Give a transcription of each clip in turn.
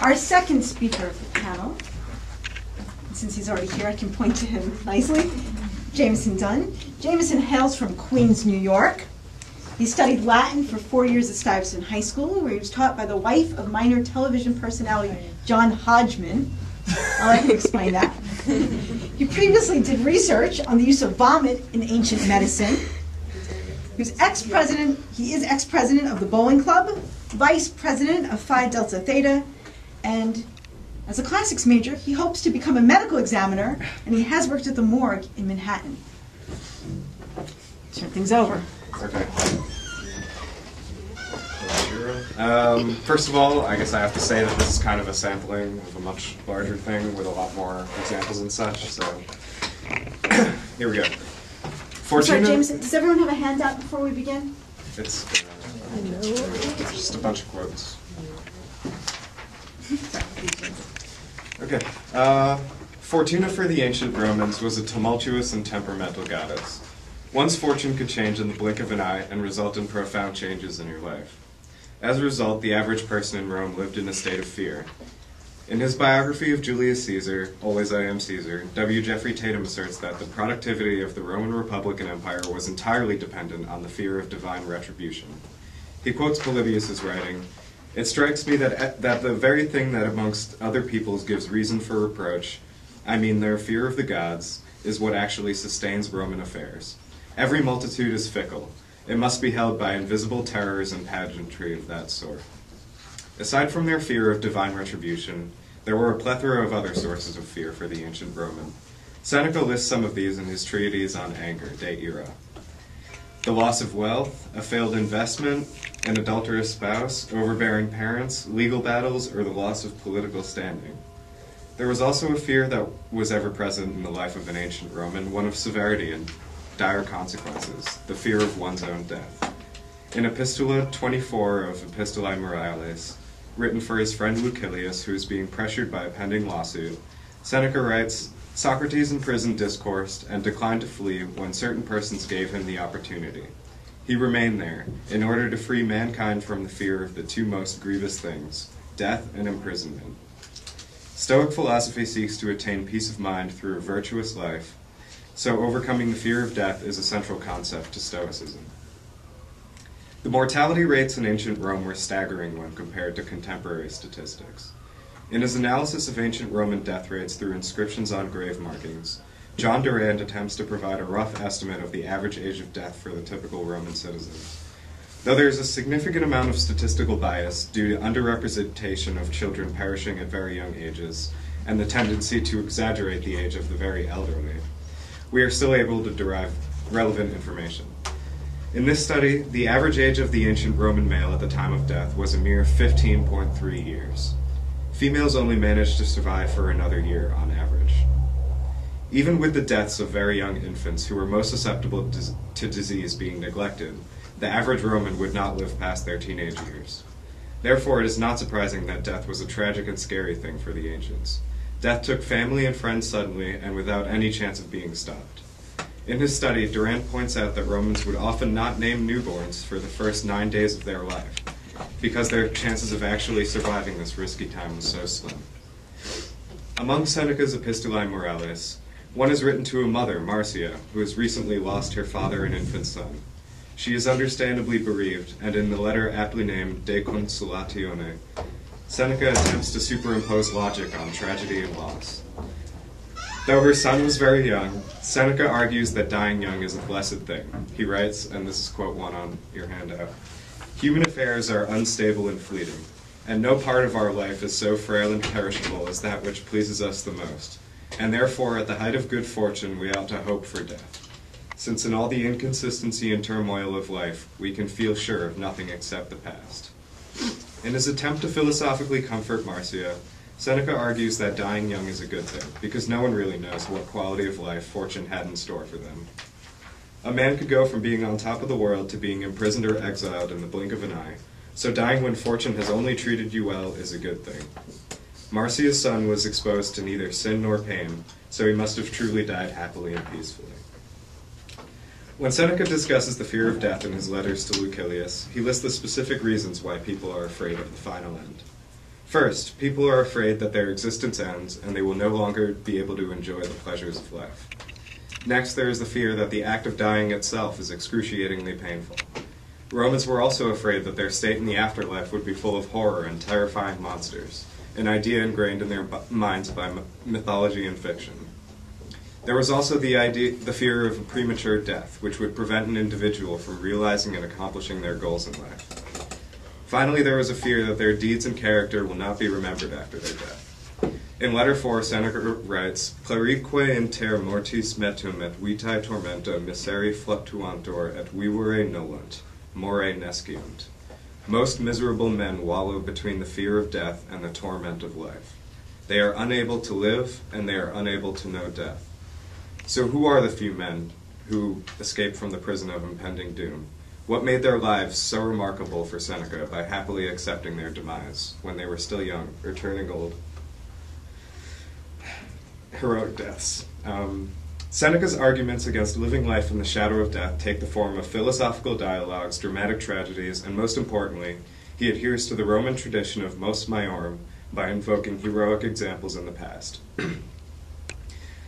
Our second speaker of the panel, since he's already here, I can point to him nicely, Jameson Dunn. Jameson hails from Queens, New York. He studied Latin for 4 years at Stuyvesant High School, where he was taught by the wife of minor television personality John Hodgman. I'll let him explain that. He previously did research on the use of vomit in ancient medicine. He is ex-president of the Bowling Club, vice president of Phi Delta Theta, and as a classics major, he hopes to become a medical examiner, and he has worked at the morgue in Manhattan. Turn things over. Okay. First of all, I guess I have to say that this is kind of a sampling of a much larger thing with a lot more examples and such, so here we go. Sorry, Jameson, does everyone have a handout before we begin? It's just a bunch of quotes. Okay. Fortuna for the ancient Romans was a tumultuous and temperamental goddess. One's fortune could change in the blink of an eye and result in profound changes in your life. As a result, the average person in Rome lived in a state of fear. In his biography of Julius Caesar, Always I Am Caesar, W. Jeffrey Tatum asserts that the productivity of the Roman Republic and Empire was entirely dependent on the fear of divine retribution. He quotes Polybius' writing, "It strikes me that the very thing that amongst other peoples gives reason for reproach, I mean their fear of the gods, is what actually sustains Roman affairs. Every multitude is fickle. It must be held by invisible terrors and pageantry of that sort." Aside from their fear of divine retribution, there were a plethora of other sources of fear for the ancient Roman. Seneca lists some of these in his treatise on anger, De Ira. The loss of wealth, a failed investment, an adulterous spouse, overbearing parents, legal battles, or the loss of political standing. There was also a fear that was ever present in the life of an ancient Roman, one of severity and dire consequences, the fear of one's own death. In Epistula 24 of Epistolae Morales, written for his friend Lucilius, who is being pressured by a pending lawsuit, Seneca writes, "Socrates in prison discoursed and declined to flee when certain persons gave him the opportunity. He remained there, in order to free mankind from the fear of the two most grievous things, death and imprisonment." Stoic philosophy seeks to attain peace of mind through a virtuous life, so overcoming the fear of death is a central concept to Stoicism. The mortality rates in ancient Rome were staggering when compared to contemporary statistics. In his analysis of ancient Roman death rates through inscriptions on grave markings, John Durand attempts to provide a rough estimate of the average age of death for the typical Roman citizens. Though there is a significant amount of statistical bias due to underrepresentation of children perishing at very young ages and the tendency to exaggerate the age of the very elderly, we are still able to derive relevant information. In this study, the average age of the ancient Roman male at the time of death was a mere 15.3 years. Females only managed to survive for another year on average. Even with the deaths of very young infants who were most susceptible to disease being neglected, the average Roman would not live past their teenage years. Therefore, it is not surprising that death was a tragic and scary thing for the ancients. Death took family and friends suddenly and without any chance of being stopped. In his study, Durand points out that Romans would often not name newborns for the first 9 days of their life, because their chances of actually surviving this risky time was so slim. Among Seneca's Epistolae Morales, one is written to a mother, Marcia, who has recently lost her father and infant son. She is understandably bereaved, and in the letter aptly named De Consolatione, Seneca attempts to superimpose logic on tragedy and loss. Though her son was very young, Seneca argues that dying young is a blessed thing. He writes, and this is quote 1 on your handout, "Human affairs are unstable and fleeting, and no part of our life is so frail and perishable as that which pleases us the most, and therefore at the height of good fortune we ought to hope for death, since in all the inconsistency and turmoil of life we can feel sure of nothing except the past." In his attempt to philosophically comfort Marcia, Seneca argues that dying young is a good thing, because no one really knows what quality of life fortune had in store for them. A man could go from being on top of the world to being imprisoned or exiled in the blink of an eye, so dying when fortune has only treated you well is a good thing. Marcia's son was exposed to neither sin nor pain, so he must have truly died happily and peacefully. When Seneca discusses the fear of death in his letters to Lucilius, he lists the specific reasons why people are afraid of the final end. First, people are afraid that their existence ends and they will no longer be able to enjoy the pleasures of life. Next, there is the fear that the act of dying itself is excruciatingly painful. Romans were also afraid that their state in the afterlife would be full of horror and terrifying monsters, an idea ingrained in their minds by mythology and fiction. There was also the fear of a premature death, which would prevent an individual from realizing and accomplishing their goals in life. Finally, there was a fear that their deeds and character will not be remembered after their death. In Letter 4, Seneca writes, "Plerique inter mortis metum et vitae tormenta miseri fluctuantur et vivere nolunt, more nesciunt." Most miserable men wallow between the fear of death and the torment of life. They are unable to live, and they are unable to know death. So who are the few men who escape from the prison of impending doom? What made their lives so remarkable for Seneca by happily accepting their demise when they were still young or turning old? Heroic deaths. Seneca's arguments against living life in the shadow of death take the form of philosophical dialogues, dramatic tragedies, and most importantly, he adheres to the Roman tradition of mos maiorum by invoking heroic examples in the past.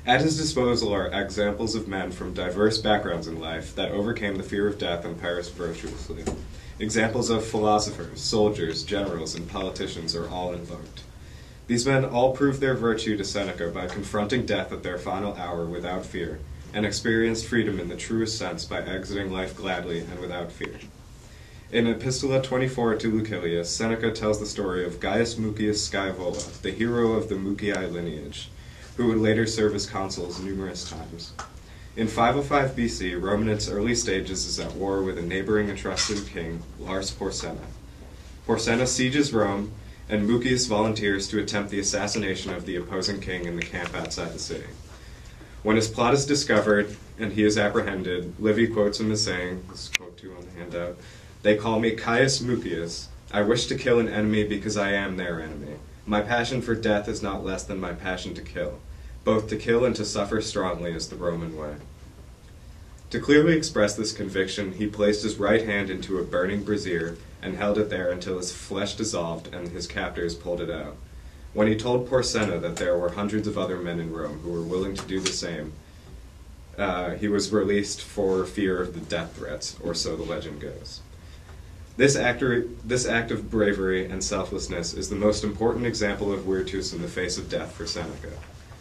At his disposal are examples of men from diverse backgrounds in life that overcame the fear of death and perished virtuously. Examples of philosophers, soldiers, generals, and politicians are all invoked. These men all proved their virtue to Seneca by confronting death at their final hour without fear, and experienced freedom in the truest sense by exiting life gladly and without fear. In Epistola 24 to Lucilius, Seneca tells the story of Gaius Mucius Scaevola, the hero of the Mucii lineage, who would later serve as consuls numerous times. In 505 BC, Rome in its early stages is at war with a neighboring Etruscan king, Lars Porsena. Porsena sieges Rome, and Mucius volunteers to attempt the assassination of the opposing king in the camp outside the city. When his plot is discovered and he is apprehended, Livy quotes him as saying, this is quote 2 on the handout, "They call me Caius Mucius. I wish to kill an enemy because I am their enemy. My passion for death is not less than my passion to kill. Both to kill and to suffer strongly is the Roman way." To clearly express this conviction, he placed his right hand into a burning brazier and held it there until his flesh dissolved and his captors pulled it out. When he told Porsena that there were hundreds of other men in Rome who were willing to do the same, he was released for fear of the death threats, or so the legend goes. This act of bravery and selflessness is the most important example of virtus in the face of death for Seneca.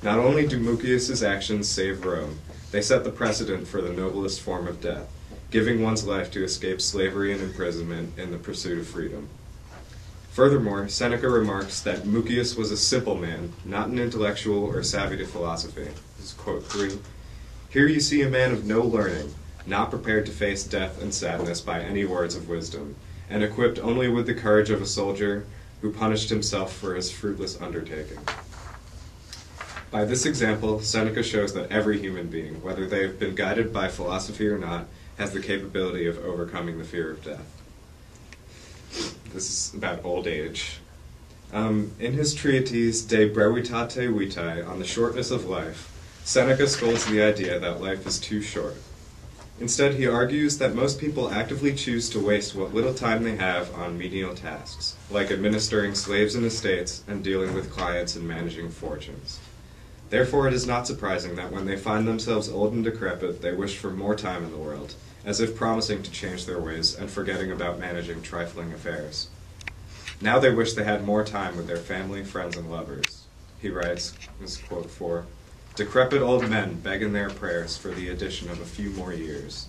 Not only do Mucius's actions save Rome, they set the precedent for the noblest form of death, giving one's life to escape slavery and imprisonment in the pursuit of freedom. Furthermore, Seneca remarks that Mucius was a simple man, not an intellectual or savvy to philosophy. This is quote 3. "Here you see a man of no learning, not prepared to face death and sadness by any words of wisdom, and equipped only with the courage of a soldier who punished himself for his fruitless undertaking." By this example, Seneca shows that every human being, whether they have been guided by philosophy or not, has the capability of overcoming the fear of death. This is about old age. In his treatise De Brevitate Vitae, on the shortness of life, Seneca scolds the idea that life is too short. Instead, he argues that most people actively choose to waste what little time they have on menial tasks, like administering slaves and estates and dealing with clients and managing fortunes. Therefore, it is not surprising that when they find themselves old and decrepit, they wish for more time in the world, as if promising to change their ways and forgetting about managing trifling affairs. Now they wish they had more time with their family, friends, and lovers. He writes, this is quote 4, "Decrepit old men beg in their prayers for the addition of a few more years.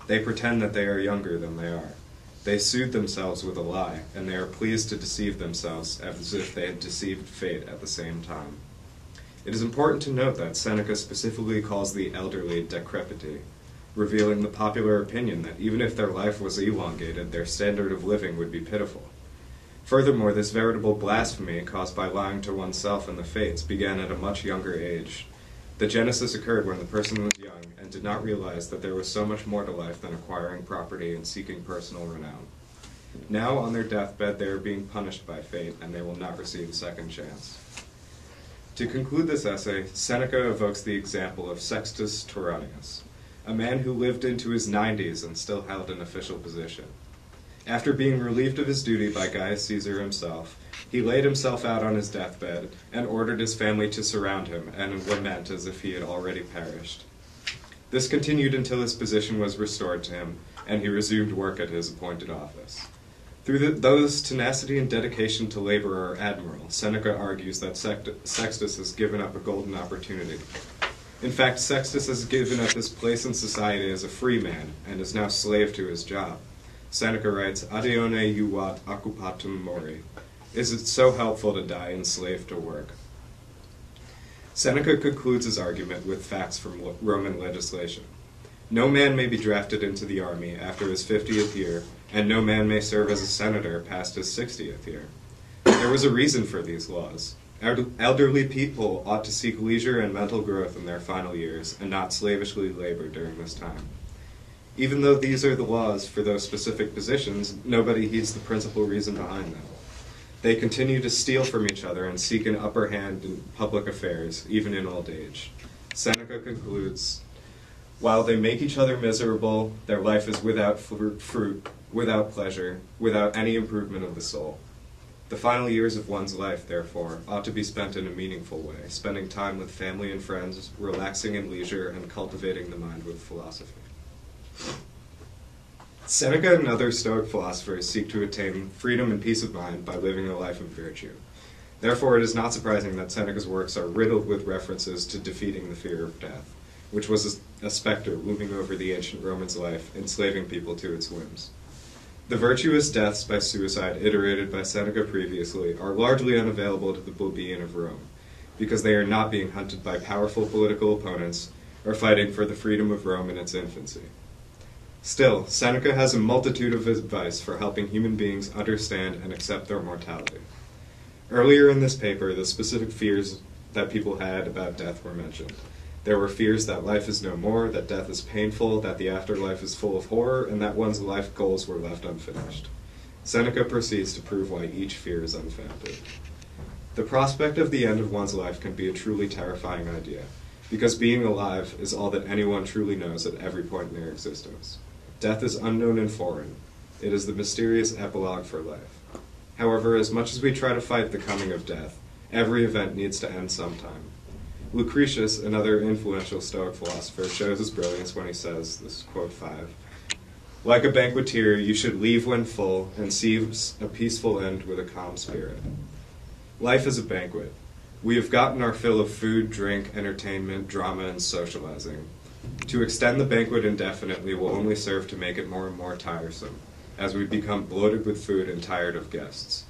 They pretend that they are younger than they are. They soothe themselves with a lie, and they are pleased to deceive themselves as if they had deceived fate at the same time." It is important to note that Seneca specifically calls the elderly decrepiti, revealing the popular opinion that even if their life was elongated, their standard of living would be pitiful. Furthermore, this veritable blasphemy caused by lying to oneself and the fates began at a much younger age. The genesis occurred when the person was young and did not realize that there was so much more to life than acquiring property and seeking personal renown. Now, on their deathbed, they are being punished by fate, and they will not receive a second chance. To conclude this essay, Seneca evokes the example of Sextus Turonius, a man who lived into his 90s and still held an official position. After being relieved of his duty by Gaius Caesar himself, he laid himself out on his deathbed and ordered his family to surround him and lament as if he had already perished. This continued until his position was restored to him, and he resumed work at his appointed office. Through those tenacity and dedication to labor are admirable, Seneca argues that Sextus has given up a golden opportunity. In fact, Sextus has given up his place in society as a free man, and is now slave to his job. Seneca writes, Adione juvat occupatum mori. Is it so helpful to die enslaved to work? Seneca concludes his argument with facts from Roman legislation. No man may be drafted into the army after his 50th year, and no man may serve as a senator past his 60th year. There was a reason for these laws. Elderly people ought to seek leisure and mental growth in their final years, and not slavishly labor during this time. Even though these are the laws for those specific positions, nobody heeds the principal reason behind them. They continue to steal from each other and seek an upper hand in public affairs, even in old age. Seneca concludes, while they make each other miserable, their life is without fruit, without pleasure, without any improvement of the soul. The final years of one's life, therefore, ought to be spent in a meaningful way, spending time with family and friends, relaxing in leisure, and cultivating the mind with philosophy. Seneca and other Stoic philosophers seek to attain freedom and peace of mind by living a life of virtue. Therefore, it is not surprising that Seneca's works are riddled with references to defeating the fear of death, which was a specter looming over the ancient Roman's life, enslaving people to its whims. The virtuous deaths by suicide iterated by Seneca previously are largely unavailable to the plebeian of Rome, because they are not being hunted by powerful political opponents or fighting for the freedom of Rome in its infancy. Still, Seneca has a multitude of advice for helping human beings understand and accept their mortality. Earlier in this paper, the specific fears that people had about death were mentioned. There were fears that life is no more, that death is painful, that the afterlife is full of horror, and that one's life goals were left unfinished. Seneca proceeds to prove why each fear is unfounded. The prospect of the end of one's life can be a truly terrifying idea, because being alive is all that anyone truly knows at every point in their existence. Death is unknown and foreign. It is the mysterious epilogue for life. However, as much as we try to fight the coming of death, every event needs to end sometime. Lucretius, another influential Stoic philosopher, shows his brilliance when he says, this is quote 5, like a banqueteer, you should leave when full, and seize a peaceful end with a calm spirit. Life is a banquet. We have gotten our fill of food, drink, entertainment, drama, and socializing. To extend the banquet indefinitely will only serve to make it more and more tiresome, as we become bloated with food and tired of guests.